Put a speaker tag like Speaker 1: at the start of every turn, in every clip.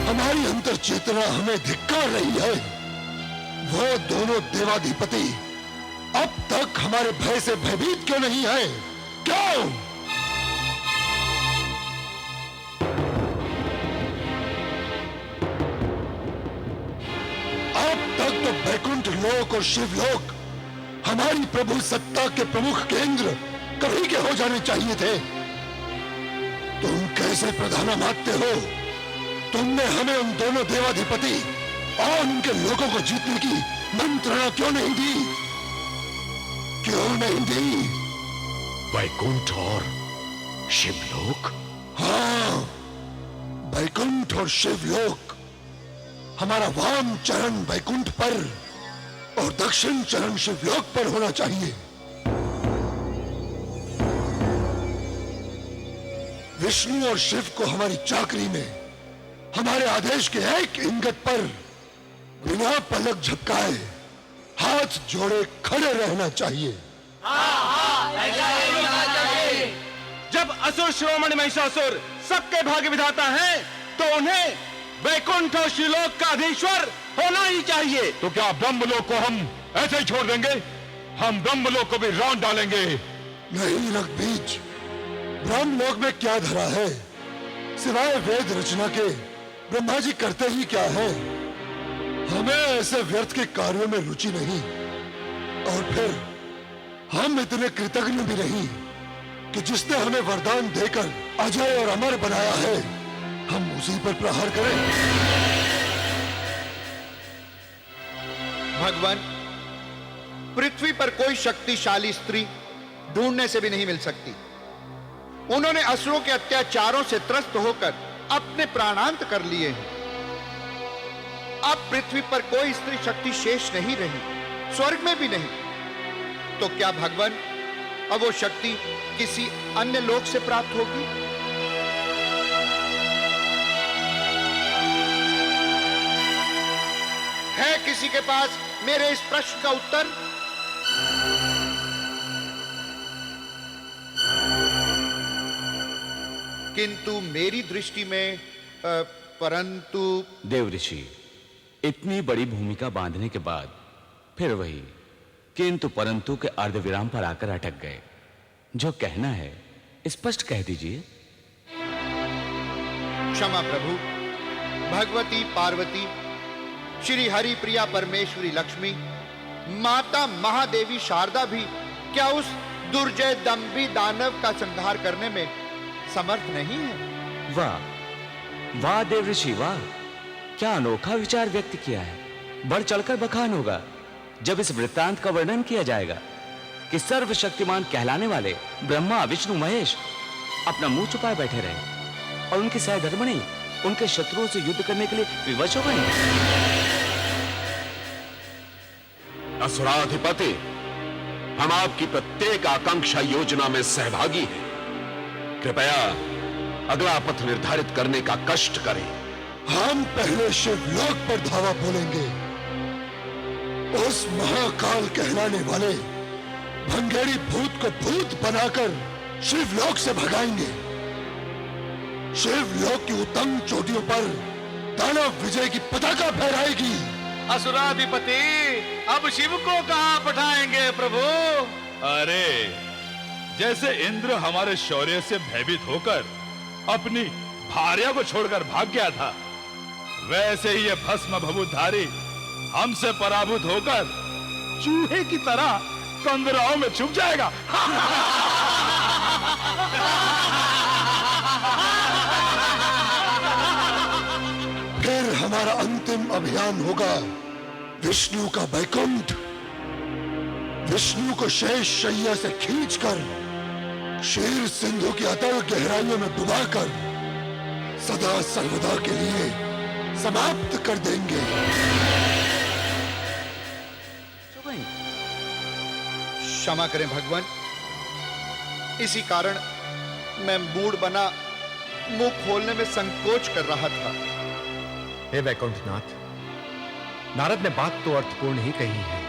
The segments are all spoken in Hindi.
Speaker 1: हमारी अंतर चेतना हमें धिक्कार रही है। वो दोनों देवाधिपति अब तक हमारे भय से भयभीत क्यों नहीं है? क्यों? अब तक तो वैकुंठ लोक और शिवलोक हमारी प्रभु सत्ता के प्रमुख केंद्र कभी के हो जाने चाहिए थे। तुम कैसे प्रधाना मानते हो? तुमने हमें उन दोनों देवाधिपति और उनके लोगों को जीतने की मंत्रणा क्यों नहीं दी? क्यों नहीं दी?
Speaker 2: वैकुंठ और शिवलोक?
Speaker 1: हाँ, वैकुंठ और शिवलोक। हमारा वाम चरण वैकुंठ पर और दक्षिण चरण शिवलोक पर होना चाहिए। विष्णु और शिव को हमारी चाकरी में हमारे आदेश के एक इंगत पर बिना पलक झपकाए हाथ जोड़े खड़े रहना चाहिए।
Speaker 3: ऐसा ही होना चाहिए।
Speaker 4: जब असुर शिरोमणि महिषासुर सबके भाग्य विधाता हैं, तो उन्हें वैकुंठ और शिवलोक का अधीश्वर होना ही चाहिए।
Speaker 2: तो क्या ब्रह्मलोक को हम ऐसे ही छोड़ देंगे? हम ब्रह्मलोक को भी रौंद डालेंगे।
Speaker 1: नहीं रघबीज, ब्रह्मलोक में क्या धरा है? सिवाय वेद रचना के ब्रह्मा जी करते ही क्या है? हमें ऐसे व्यर्थ के कार्यों में रुचि नहीं, और फिर हम इतने कृतज्ञ भी नहीं कि जिसने हमें वरदान देकर अजय और अमर बनाया है, हम उसी पर प्रहार करें।
Speaker 5: भगवान, पृथ्वी पर कोई शक्तिशाली स्त्री ढूंढने से भी नहीं मिल सकती। उन्होंने असुरों के अत्याचारों से त्रस्त होकर अपने प्राणांत कर लिए हैं। अब पृथ्वी पर कोई स्त्री शक्ति शेष नहीं रही, स्वर्ग में भी नहीं। तो क्या भगवान, अब वो शक्ति किसी अन्य लोक से प्राप्त होगी? है किसी के पास मेरे इस प्रश्न का उत्तर? किंतु मेरी दृष्टि में परंतु
Speaker 6: देव ऋषि, इतनी बड़ी भूमिका बांधने के बाद फिर वही किंतु परंतु के अर्धविराम पर आकर अटक गए। जो कहना है स्पष्ट कह दीजिए।
Speaker 5: क्षमा प्रभु। भगवती पार्वती, श्री हरि प्रिया परमेश्वरी लक्ष्मी, माता महादेवी शारदा भी क्या उस दुर्जय दंभी दानव का संहार करने में समर्थ नहीं है?
Speaker 6: वाह वाह देव ऋषि वाह, क्या अनोखा विचार व्यक्त किया है। बढ़ चढ़कर बखान होगा जब इस वृत्तांत का वर्णन किया जाएगा कि सर्वशक्तिमान कहलाने वाले ब्रह्मा विष्णु महेश अपना मुंह छुपाए बैठे रहे और उनकी सहधर्मिणी उनके शत्रुओं से युद्ध करने के लिए विवश हो गए।
Speaker 2: असुराधिपति, हम आपकी प्रत्येक आकांक्षा योजना में सहभागी हैं। कृपया अगला पथ निर्धारित करने का कष्ट करें।
Speaker 1: हम पहले शिवलोक पर धावा बोलेंगे। उस महाकाल कहलाने वाले भंगेरी भूत को भूत बनाकर शिवलोक से भगाएंगे। शिवलोक की उत्तम चोटियों पर दानव विजय की पताका फहराएगी।
Speaker 4: असुराधिपति, अब शिव को कहां पठाएंगे प्रभु?
Speaker 7: अरे, जैसे इंद्र हमारे शौर्य से भयभीत होकर अपनी भार्या को छोड़कर भाग गया था, वैसे ही ये भस्म भभूतधारी हमसे पराभूत होकर चूहे की तरह कंदराओं में छुप जाएगा।
Speaker 1: फिर हमारा अंतिम अभियान होगा विष्णु का वैकुंठ। विष्णु को शेष शैया से खींचकर क्षीर सिंधु की अतल गहराइयों में डुबाकर सदा सर्वदा के लिए समाप्त कर देंगे।
Speaker 5: क्षमा करें भगवान, इसी कारण मैं मूड बना मुंह खोलने में संकोच कर रहा था।
Speaker 8: हे वैकुंठनाथ, नारद ने बात तो अर्थपूर्ण ही कही है,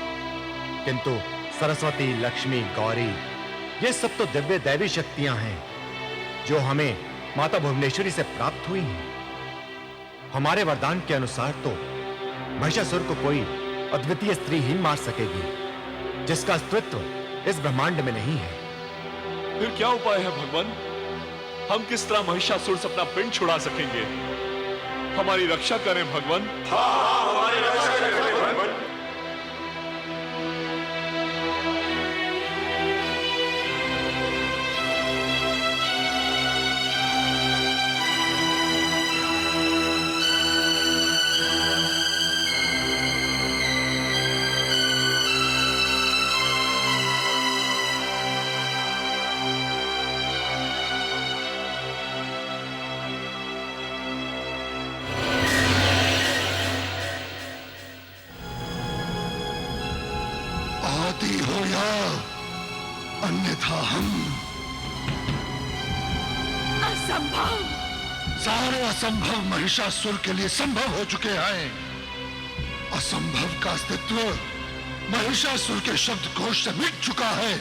Speaker 8: किंतु सरस्वती, लक्ष्मी, गौरी, ये सब तो दिव्य दैवी शक्तियां हैं जो हमें माता भुवनेश्वरी से प्राप्त हुई हैं। हमारे वरदान के अनुसार तो महिषासुर को कोई अद्वितीय स्त्री ही मार सकेगी जिसका अस्तित्व इस ब्रह्मांड में नहीं है।
Speaker 9: फिर क्या उपाय है भगवान? हम किस तरह महिषासुर से अपना पिंड छुड़ा सकेंगे? हमारी रक्षा करें भगवान।
Speaker 2: हमारी रक्षा करें भगवान।
Speaker 1: आती हो या अन्यथा हम।
Speaker 3: असंभव।
Speaker 1: सारे असंभव महिषासुर के लिए संभव हो चुके हैं। असंभव का अस्तित्व महिषासुर के शब्दकोश से मिट चुका है।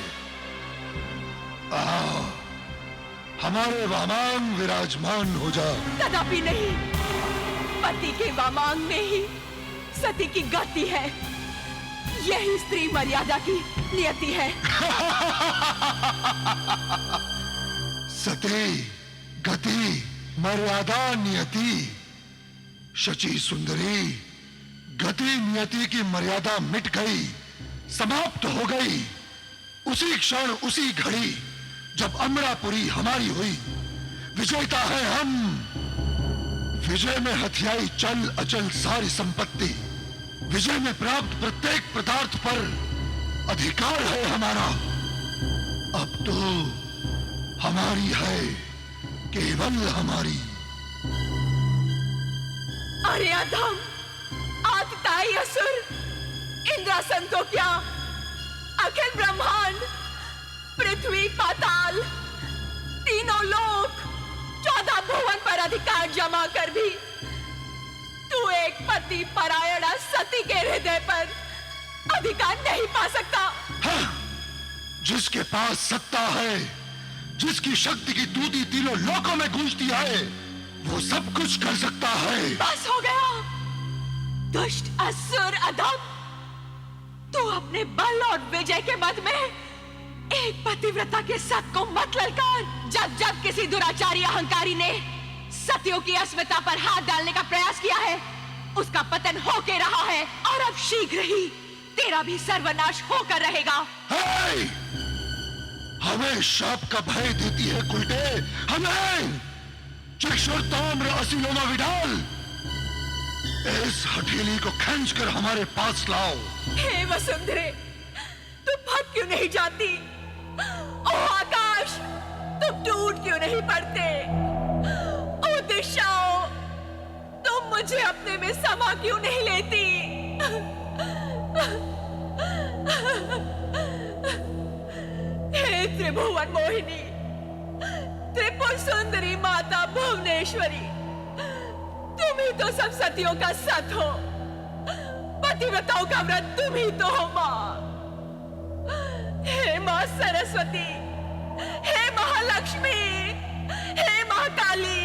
Speaker 1: हमारे वामांग विराजमान हो जा।
Speaker 3: कदापि नहीं। पति के वामांग में ही सती की गति है। यही स्त्री मर्यादा की नियति है।
Speaker 1: सती, गति, मर्यादा, नियति। शची सुंदरी, गति नियति की मर्यादा मिट गई, समाप्त हो गई। उसी क्षण, उसी घड़ी जब अमरापुरी हमारी हुई, विजेता है हम। विजय में हथियाई चल अचल सारी संपत्ति, विजय में प्राप्त प्रत्येक पदार्थ पर अधिकार है हमारा। अब तो हमारी है, केवल हमारी।
Speaker 3: अरे अधम, आतताई असुर, इंद्रासन तो क्या, अखिल ब्रह्मांड, पृथ्वी, पाताल, तीनों लोक, 14 भुवन पर अधिकार जमा कर भी तू एक पति परायणा सती के हृदय पर अधिकार नहीं पा सकता।
Speaker 1: हाँ, जिसके पास सत्ता है, जिसकी शक्ति की तूती तीनों लोकों में गूंजती है, वो सब कुछ कर सकता है।
Speaker 3: बस हो गया। दुष्ट असुर अधम, तू अपने बल और विजय के मद में एक पतिव्रता के सत को मत ललकार। जब जब किसी दुराचारी अहंकारी ने सतियों की अस्मिता पर हाथ डालने का प्रयास किया है, उसका पतन होके रहा है। और अब शीघ्र ही तेरा भी सर्वनाश होकर रहेगा।
Speaker 1: हे! हमें शाप का भय देती है कुलटे, हमें। चक्षुर ताम्र असिलोमा विडाल, इस हठीली को खींचकर हमारे पास लाओ।
Speaker 3: हे वसुंधरे, तुम फट क्यों नहीं जाती? ओ आकाश, तुम टूट क्यों नहीं पड़ते? ओ दिशाओं, तुम मुझे अपने में समा क्यों नहीं लेती? हे त्रिभुवन मोहिनी, त्रिपुर सुंदरी माता भुवनेश्वरी, तुम ही तो सब सतियों का सत हो। पतिव्रताओं का व्रत तुम ही तो हो मां। हे मां सरस्वती, हे महालक्ष्मी, हे महाकाली।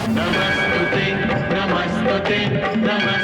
Speaker 10: नमस्तुते नमस्तुते नमस्तुते